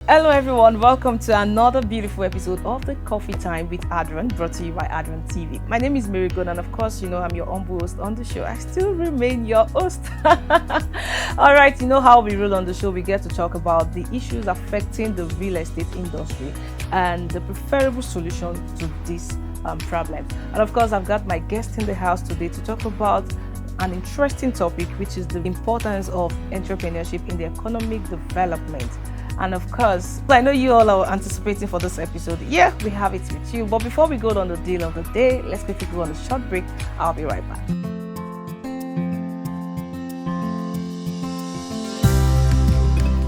Hello everyone, welcome to another beautiful episode of the Coffee Time with Adron, brought to you by Adron TV. My name is Mary Good, and of course, you know I'm your humble host on the show. I still remain your host. Alright, you know how we roll on the show. We get to talk about the issues affecting the real estate industry and the preferable solution to these problems. And of course, I've got my guest in the house today to talk about an interesting topic, which is the importance of entrepreneurship in the economic development. And of course, I know you all are anticipating for this episode. Yeah, we have it with you. But before we go on the deal of the day, let's quickly go on a short break. I'll be right back.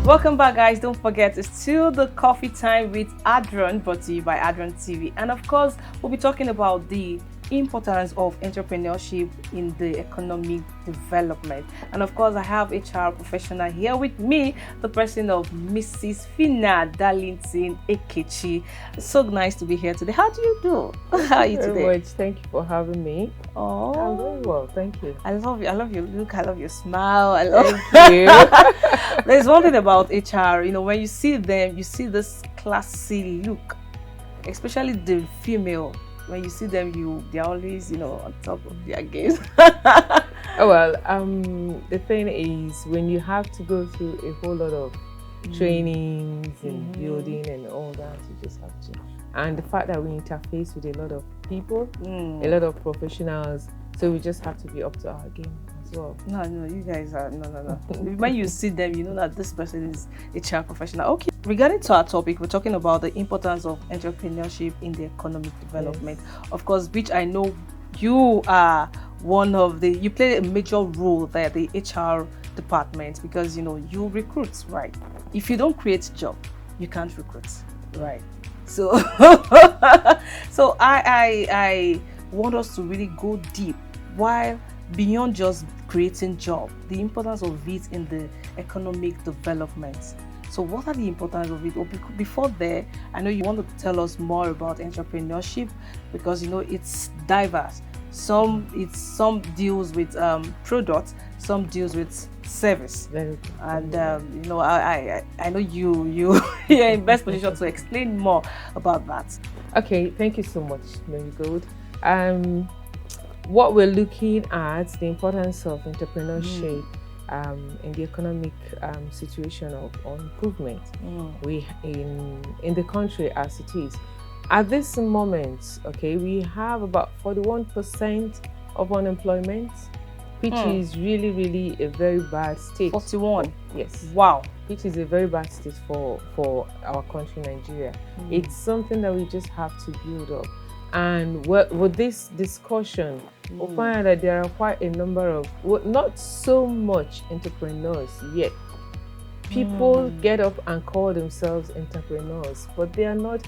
Welcome back, guys. Don't forget, it's still the Coffee Time with Adron, brought to you by Adron TV. And of course, we'll be talking about the importance of entrepreneurship in the economic development. And of course, I have HR professional here with me, the person of Mrs. Phina Dallington Ekechi. It's so nice to be here today. How do you do? How are you today? Very much. Thank you for having me. Oh, I'm very well. Thank you. I love you. I love your look. I love your smile. I love Thank you. There's one thing about HR, you know, when you see them, you see this classy look, especially the female. When you see them, they're always, you know, on top of their game. Oh, well, the thing is, when you have to go through a whole lot of trainings and building and all that, you just have to. And the fact that we interface with a lot of people, a lot of professionals, so we just have to be up to our game as well. No, you guys are, no. When you see them, you know that this person is a HR professional. Okay. Regarding to our topic, we're talking about the importance of entrepreneurship in the economic development. Yes. Of course, which I know you are you play a major role there, the HR department, because, you know, you recruit, right? If you don't create a job, you can't recruit, right? So, so I want us to really go deep, while beyond just creating job, the importance of it in the economic development. So what are the importance of it? Or before there, I know you want to tell us more about entrepreneurship, because, you know, it's diverse. Some deals with products, some deals with service. And you know, I know you're in best position to explain more about that. Okay, thank you so much, Mary Gold. What we're looking at, the importance of entrepreneurship in the economic situation of improvement we in the country as it is. At this moment, okay, we have about 41% of unemployment, which is really a very bad state. 41? Yes. Wow. Which is a very bad state for our country, Nigeria. It's something that we just have to build up. And with this discussion, we'll find that there are quite a number of, not so much entrepreneurs yet. People get up and call themselves entrepreneurs, but they are not,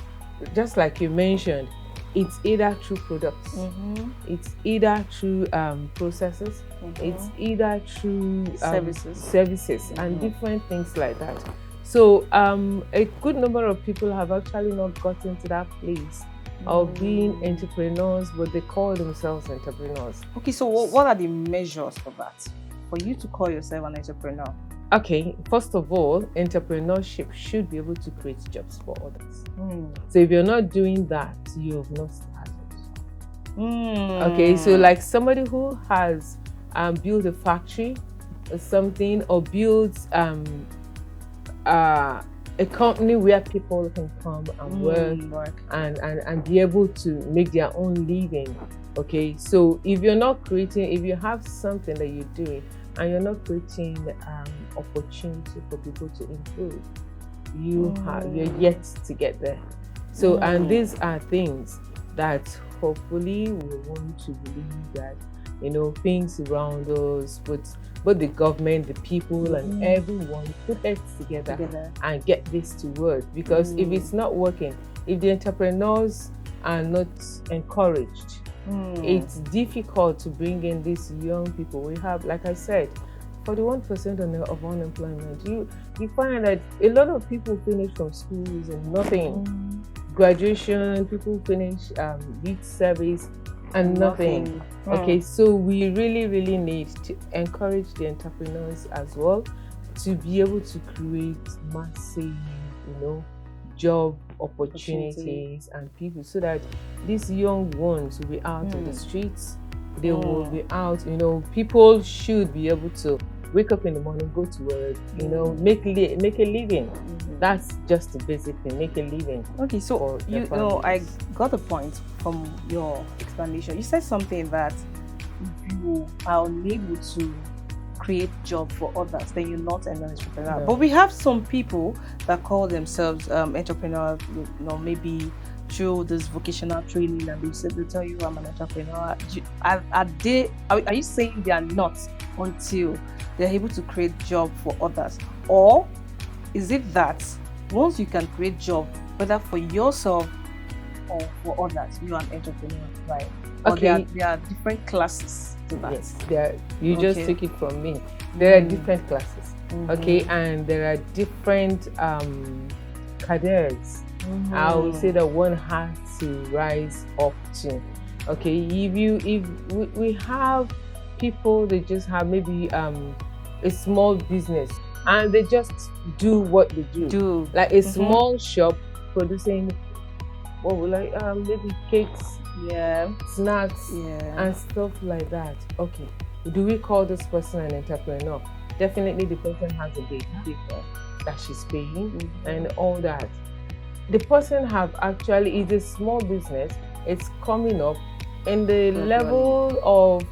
just like you mentioned, it's either through products, it's either through processes, it's either through services and different things like that. So a good number of people have actually not gotten to that place of being entrepreneurs, but they call themselves entrepreneurs. Okay, so what are the measures for that, for you to call yourself an entrepreneur? Okay, first of all, entrepreneurship should be able to create jobs for others. So if you're not doing that, you have not started. Okay, so like somebody who has built a factory or something, or builds a company where people can come and work and be able to make their own living. Okay, so if you're not creating, if you have something that you're doing and you're not creating opportunity for people to improve, you're yet to get there. So and these are things that hopefully we want to believe that, you know, things around us, but the government, the people, and everyone put heads together and get this to work. Because if it's not working, if the entrepreneurs are not encouraged, it's difficult to bring in these young people. We have, like I said, 41% of unemployment. You find that a lot of people finish from schools and nothing. Graduation, people finish youth service and nothing. Okay, so we really need to encourage the entrepreneurs as well to be able to create massive job opportunities and people, so that these young ones will be out in the streets. They will be out, people should be able to wake up in the morning, go to work, make a living. That's just the basic thing, make a living. Okay, so I got the point from your explanation. You said something that you are unable to create job for others, then you're not an entrepreneur. No. But we have some people that call themselves entrepreneurs, maybe through this vocational training, and they tell you I'm an entrepreneur. Are you saying they are not until they're able to create job for others? Or is it that once you can create job, whether for yourself or for others, you're an entrepreneur, right? Okay. Or there are different classes to that. Yes, you just took it from me. There are different classes, okay, and there are different cadres. I would say that one has to rise up to. Okay, if we have people that just have maybe a small business and they just do what they do. Like a small shop producing maybe cakes, snacks, and stuff like that. Okay, do we call this person an entrepreneur? Definitely the person has a big paper that she's paying and all that. The person is a small business. It's coming up in the level of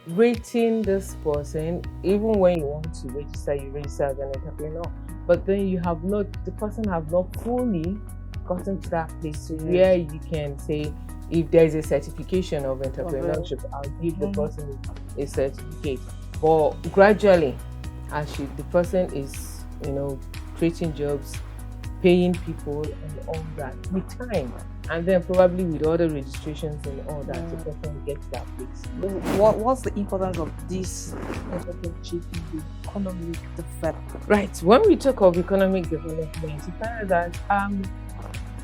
rating this person. Even when you want to register, you register as an entrepreneur. But then the person have not fully gotten to that place where you can say, if there's a certification of entrepreneurship, I'll give the person a certificate. But gradually, the person is, creating jobs, paying people and all that with time, and then probably with other registrations and all that, the person gets that place. What's the importance of this entrepreneurship in the economic development? Right. When we talk of economic development, you find that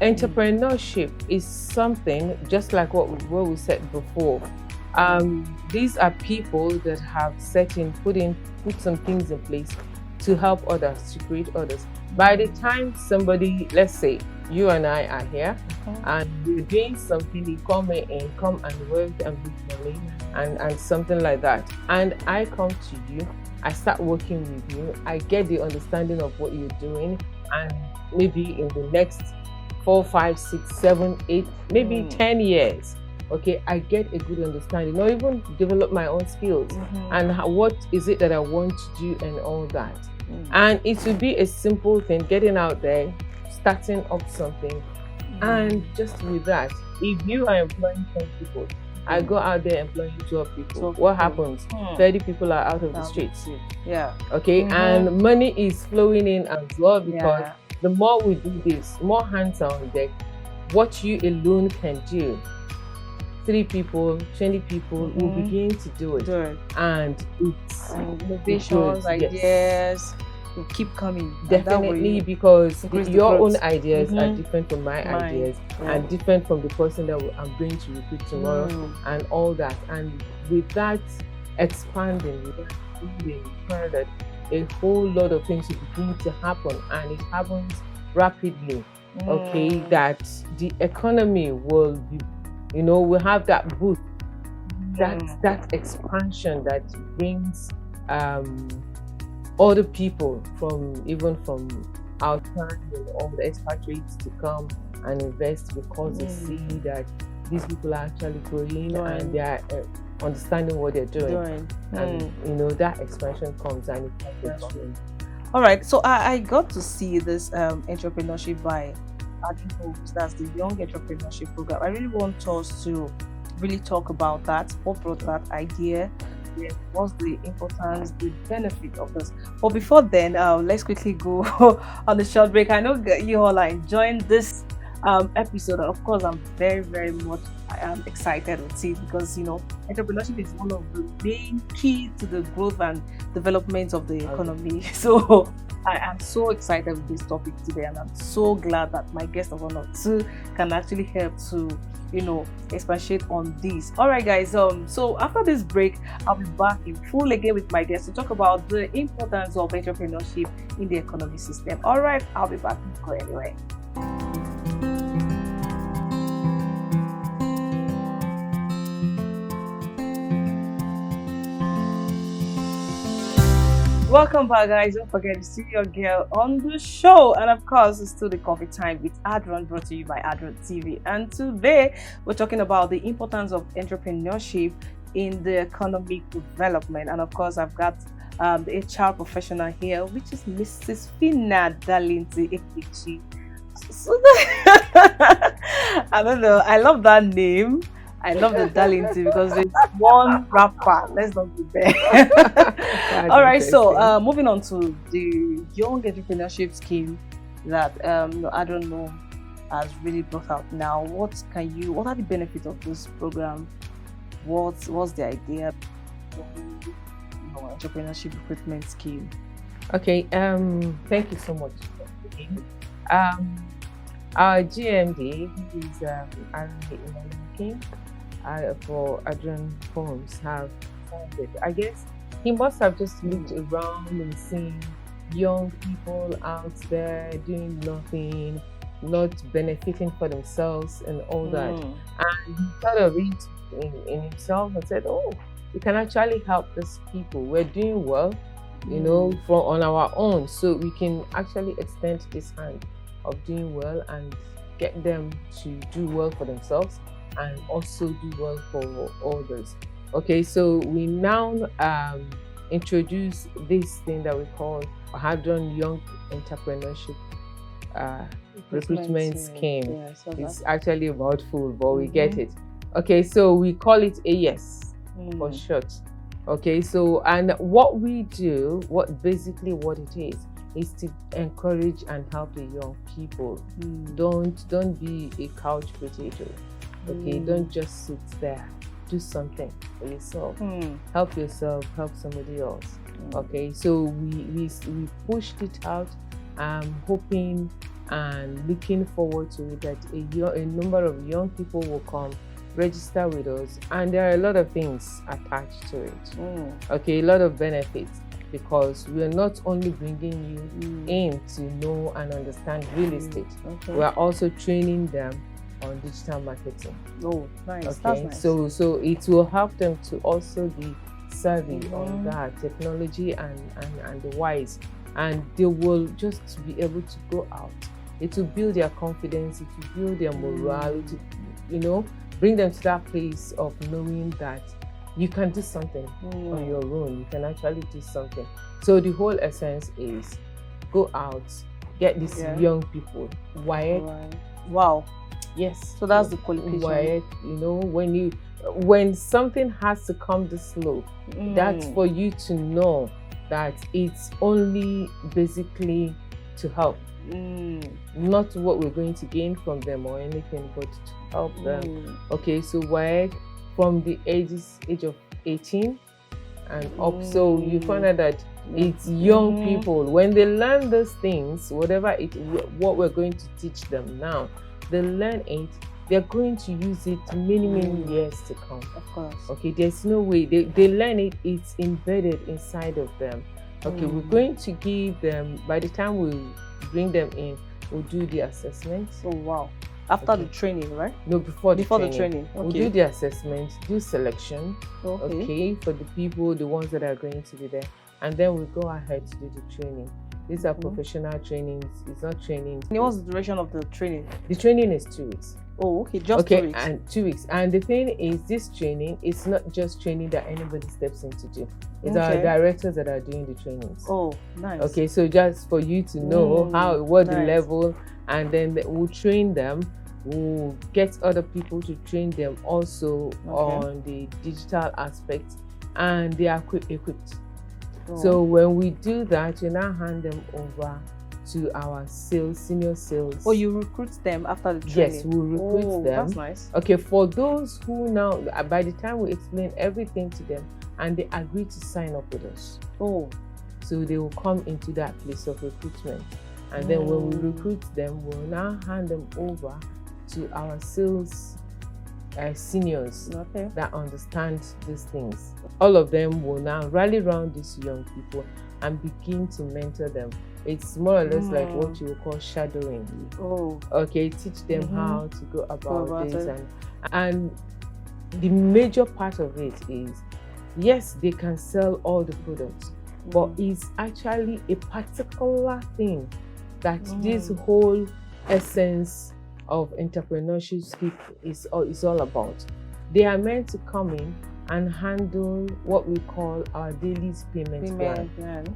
entrepreneurship is something just like what we said before. These are people that have put some things in place to help others, to create others. By the time somebody, let's say you and I are here and we're doing something, you come and work and make money and something like that, and I come to you, I start working with you, I get the understanding of what you're doing, and maybe in the next 4, 5, 6, 7, 8, maybe 10 years, okay, I get a good understanding, or even develop my own skills and what is it that I want to do and all that. And it will be a simple thing, getting out there, starting up something, and just with that, if you are employing 10 people, I go out there employing 12 people, what happens? 30 people are out of the streets. Okay, and money is flowing in as well, because the more we do this, more hands are on deck. What you alone can do, 3 people, 20 people will begin to do it. And it's innovations, ideas will keep coming. Definitely, because your own ideas are different from my ideas, and different from the person that I'm going to recruit tomorrow, and all that. And with that expanding, with that building, you find that a whole lot of things will begin to happen, and it happens rapidly. Okay, that the economy will be, we have that boost, that expansion that brings other people from outside, all the expatriates to come and invest, because they see that these people are actually growing and they are understanding what they're doing. And that expansion comes, and it helps them. All right, so I got to see this entrepreneurship by Adron. That's the Young Entrepreneurship Program. I really want us to really talk about that. What brought that idea? What's the importance, the benefit of this? But before then, let's quickly go on the short break. I know you all are enjoying this episode. Of course, I'm very, very much excited with it, because entrepreneurship is one of the main key to the growth and development of the economy. So I am so excited with this topic today, and I'm so glad that my guest of honor too can actually help to, expatiate on this. All right, guys. So after this break, I'll be back in full again with my guest to talk about the importance of entrepreneurship in the economic system. All right, I'll be back. Go anyway. Welcome back, guys. Don't forget to see your girl on the show. And of course, it's still the Coffee Time with Adron, brought to you by Adron TV. And today, we're talking about the importance of entrepreneurship in the economic development. And of course, I've got the HR professional here, which is Mrs. Phina Dallington Ekechi. So I don't know. I love that name. I love the Dallington because it's one rapper. Let's not be there. All right, so moving on to the young entrepreneurship scheme that I don't know has really brought out now. What are the benefits of this program? What's the idea? Entrepreneurship recruitment scheme. Okay, thank you so much. Our GMD is enlightening for Adron Homes have founded. I guess he must have just looked around and seen young people out there doing nothing, not benefiting for themselves and all that. And he thought of it in himself and said, oh, we can actually help these people. We're doing well, on our own. So we can actually extend this hand of doing well and get them to do well for themselves and also do well for others. Okay, so we now introduce this thing that we call Adron Young Entrepreneurship Recruitment Scheme. Yeah, so it's actually a mouthful, but we get it. Okay, so we call it AYES for short. Okay, so and what we do, what it is to encourage and help the young people. Don't be a couch potato. Okay, don't just sit there. Do something for yourself. Help yourself, help somebody else. Okay, so we pushed it out. I'm hoping and looking forward to it that a number of young people will come register with us, and there are a lot of things attached to it. Okay, a lot of benefits, because we are not only bringing you in to know and understand real estate, we are also training them on digital marketing. Oh, nice. Okay, that's nice. So it will help them to also be savvy on that technology and the wise, and they will just be able to go out. It will build their confidence, it will build their morale, it will, bring them to that place of knowing that you can do something on your own. You can actually do something. So the whole essence is go out, get these young people wired. Wow. Yes. So that's the qualification. Wired, when something has to come this slow, that's for you to know that it's only basically to help. Not what we're going to gain from them or anything, but to help them. Okay, so wired from the age of 18 and up. So you find out that it's young people. When they learn those things, what we're going to teach them now, they learn it, they're going to use it many years to come. Of course. Okay, there's no way. They learn it, it's embedded inside of them. Okay, we're going to give them, by the time we bring them in, we'll do the assessments. Oh, wow. After the training, right? No, before the training. Okay. We'll do the assessment, do selection, okay, for the people, the ones that are going to be there. And then we go ahead to do the training. These are professional trainings. It's not training. And what's the duration of the training? The training is 2 weeks. Oh, okay, just 2 weeks. And 2 weeks. And the thing is, this training is not just training that anybody steps in to do. It's our directors that are doing the trainings. Oh, nice. Okay, so just for you to know what the level, and then we'll train them. We'll get other people to train them also on the digital aspect, and they are equipped. So when we do that, we now hand them over to our senior sales. Oh, you recruit them after the training? Yes, we'll recruit them. That's nice. Okay, for those who now, by the time we explain everything to them, and they agree to sign up with us. So they will come into that place of recruitment. And then when we recruit them, we'll now hand them over to our sales seniors that understand these things. All of them will now rally around these young people and begin to mentor them. It's more or less like what you would call shadowing. Okay, teach them how to go about this. And the major part of it is, yes, they can sell all the products, but it's actually a particular thing that this whole essence of entrepreneurship is all about. They are meant to come in and handle what we call our daily payment plan.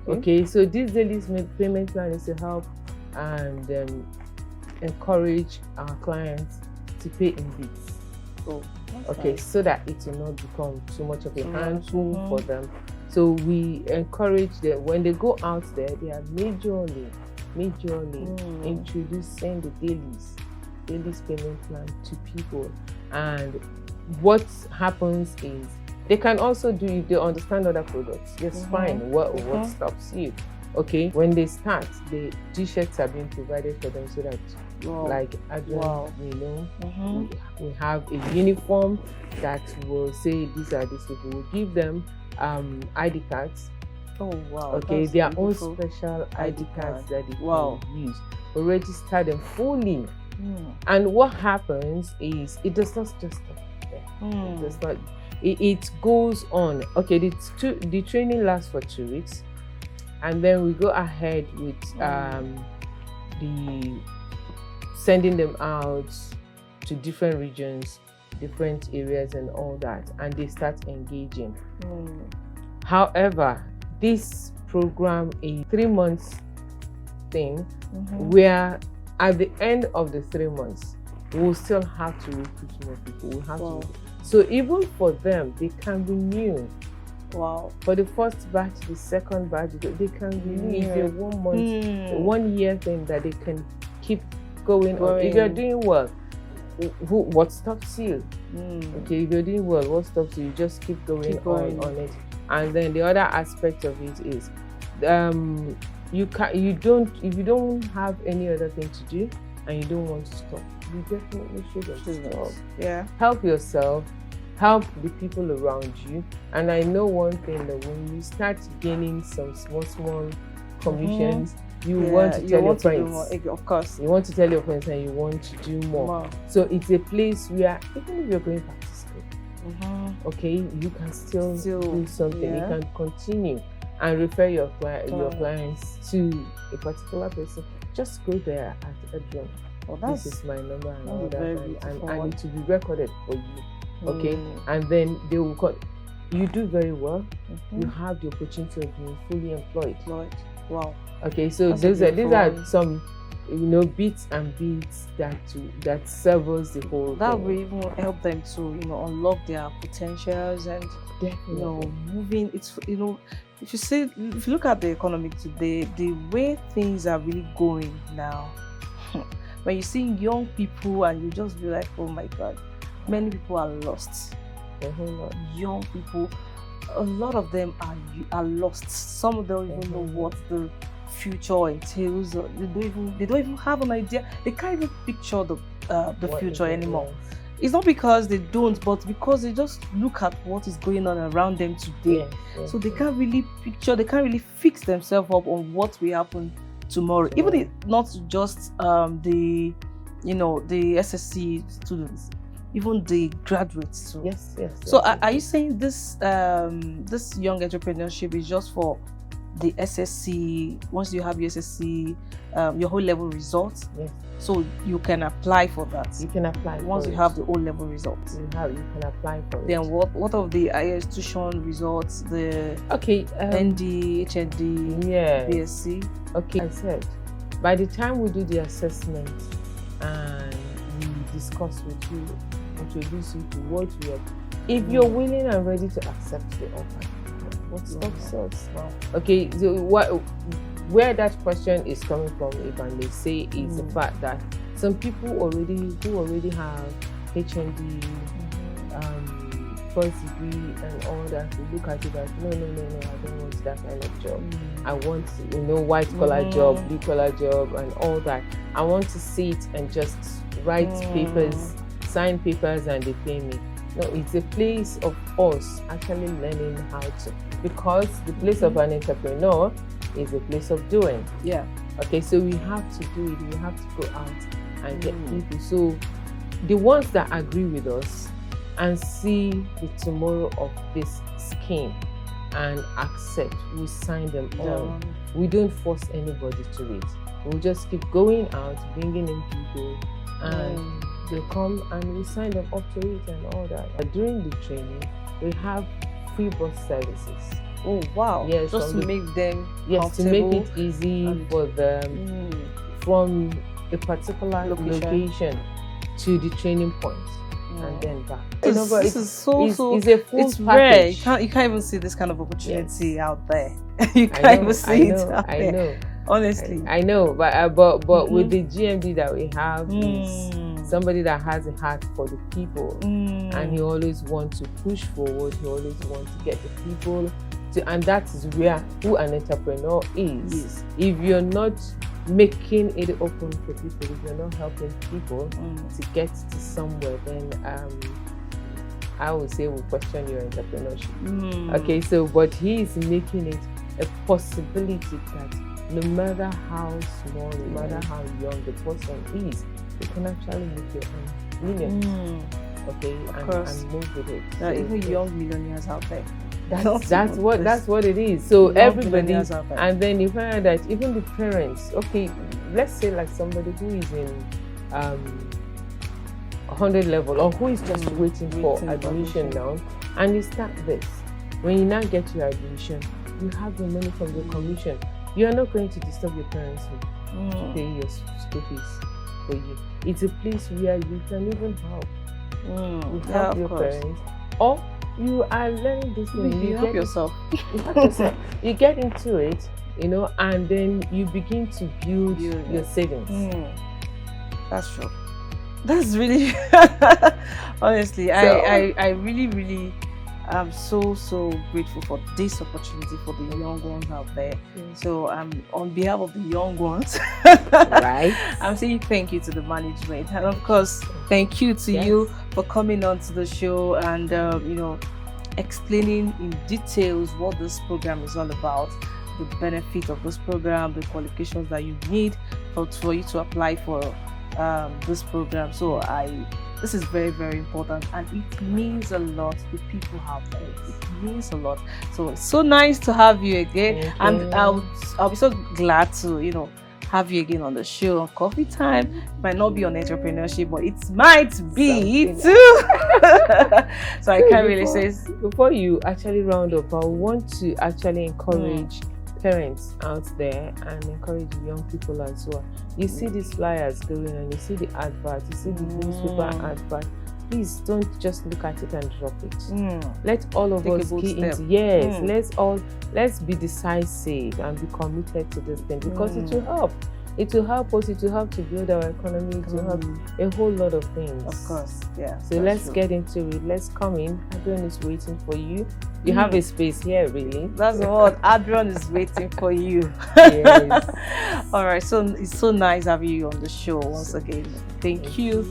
Okay, so this daily payment plan is to help and encourage our clients to pay in bits. Okay, nice. So that it will not become too much of a handful for them. So we encourage them when they go out there, they are majorly introducing the daily payment plan to people. And what happens is they can also do, if they understand other products, yes, fine. What stops you? Okay, when they start, the t-shirts are being provided for them so that like Adron, we have a uniform that will say these are these people. We'll give them ID cards. Okay, their own special ID cards that they can use. We register them fully. And what happens is it does not just stop there. It does not. It goes on. Okay, the training lasts for 2 weeks, and then we go ahead with the sending them out to different regions, different areas, and all that, and they start engaging. However, this program is a 3 months thing, where at the end of the 3 months, we'll still have to recruit more people. We'll have to. So even for them, they can renew. For the first batch, the second batch, they can renew. It's a 1 month, 1 year thing that they can keep going on. If you're doing well, what stops you? Okay, if you're doing well, what stops you? You just keep going on it. And then the other aspect of it is, if you don't have any other thing to do and you don't want to stop, you definitely shouldn't stop. Help yourself, help the people around you. And I know one thing, that when you start gaining some small commissions, you want to tell your friends. Of course. You want to tell your friends and you want to do more. So it's a place where even if you're going back to school, okay, you can still do something. You can continue and refer your clients to a particular person. Just go there at Adron. This is my number and all that, and it will be recorded for you. Okay, and then they will call. You do very well. You have the opportunity of being fully employed. Okay, so these are some, bits and beats that serves the whole. That will even help them to unlock their potentials and moving. It's if you look at the economy today, the way things are really going now, when you see young people and you just be like, oh my God, many people are lost. Young people, a lot of them are lost. Some of them don't even know what the future entails. They don't even have an idea. They can't even picture the future anymore. It's not because they don't, but because they just look at what is going on around them today. So they can't really picture, they can't really fix themselves up on what will happen tomorrow. Even not just the SSC students, even the graduates too. Yes. So are you saying this young entrepreneurship is just for the SSC? Once you have your SSC, your whole level results? Yes. So you can apply for that. You can apply once you have the O level results. You can apply for it. Then what of the higher institution results? The ND, HND, BSc. Okay, I said by the time we do the assessment and we discuss with you, introduce you to what we are. If you're willing and ready to accept the offer, what stops us? Okay, so where that question is coming from, if I may say, is the fact that some people who already have HND, first degree and all that, we look at it as no, I don't want that kind of job. I want, white collar job, blue collar job, and all that. I want to sit and just write papers, sign papers, and they pay me. No, it's a place of us actually learning how to, because the place of an entrepreneur is a place of doing. Yeah. Okay, so we have to do it. We have to go out and get people. So the ones that agree with us and see the tomorrow of this scheme and accept, we sign them on. We don't force anybody to it. We'll just keep going out, bringing in people, and they'll come and we sign them up to it and all that. During the training, we have free bus services. Oh wow! Yes, just to make them to make it easy for them from a particular location to the training point and then back. This is so it's a full it's package. rare. You can't even see this kind of opportunity out there. You can't even see it out there. I know. Honestly, I know, but with the GMD that we have, is somebody that has a heart for the people, and he always wants to push forward. He always wants to get the people to, and that is who an entrepreneur is. Yes. If you're not making it open for people, if you're not helping people to get to somewhere, then I would say we'll question your entrepreneurship. Okay, so but he is making it a possibility that no matter how small, no matter how young the person is, you can actually make your own millions. Okay, and move with it. There are even young millionaires out there. That's what it is. So everybody, and then you find out that even the parents. Okay, let's say like somebody who is in 100 level, or who is just waiting for admission now, and you start this. When you now get your admission, you have the money from the commission. You are not going to disturb your parents to pay your school fees for you. It's a place where you can even help. You help your parents, or you are learning this thing. You help yourself. You help yourself. You get into it, and then you begin to build your savings. That's true. That's really honestly, so, I really am so grateful for this opportunity for the young ones out there. So on behalf of the young ones, right, I'm saying thank you to the management, and of course thank you to you for coming on to the show and explaining in details what this program is all about, the benefit of this program, the qualifications that you need for you to apply for this program. So this is very, very important, and it means a lot to people out there. It means a lot. So it's so nice to have you again, and I'll be so glad to have you again on the show on Coffee Time. It might not be on entrepreneurship, but it might be too. So I can't really say. Before you actually round up, I want to actually encourage parents out there and encourage young people as well. You see these flyers going and you see the advert, you see the newspaper advert. Please don't just look at it and drop it. Let all of us key into let's be decisive and be committed to this thing, because it will help. It will help us, it will help to build our economy, it will help a whole lot of things. Of course, yeah. So let's get into it. Let's come in. Adron is waiting for you. You have a space here, really. That's what Adron is waiting for you. Yes. All right, so it's so nice having you on the show once again. Thank you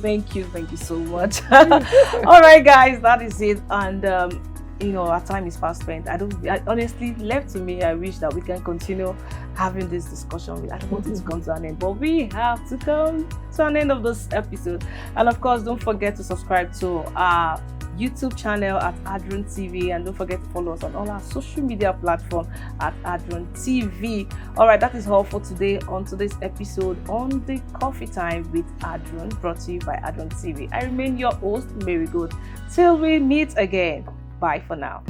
so much. All right, guys, that is it. And our time is fast spent. I honestly, left to me, I wish that we can continue having this discussion. I don't want it to come to an end, but we have to come to an end of this episode. And of course, don't forget to subscribe to our YouTube channel at Adron TV, and don't forget to follow us on all our social media platforms at Adron TV. All right, that is all for today on today's episode on the Coffee Time with Adron, brought to you by Adron TV. I remain your host, Mary Good. Till we meet again. Bye for now.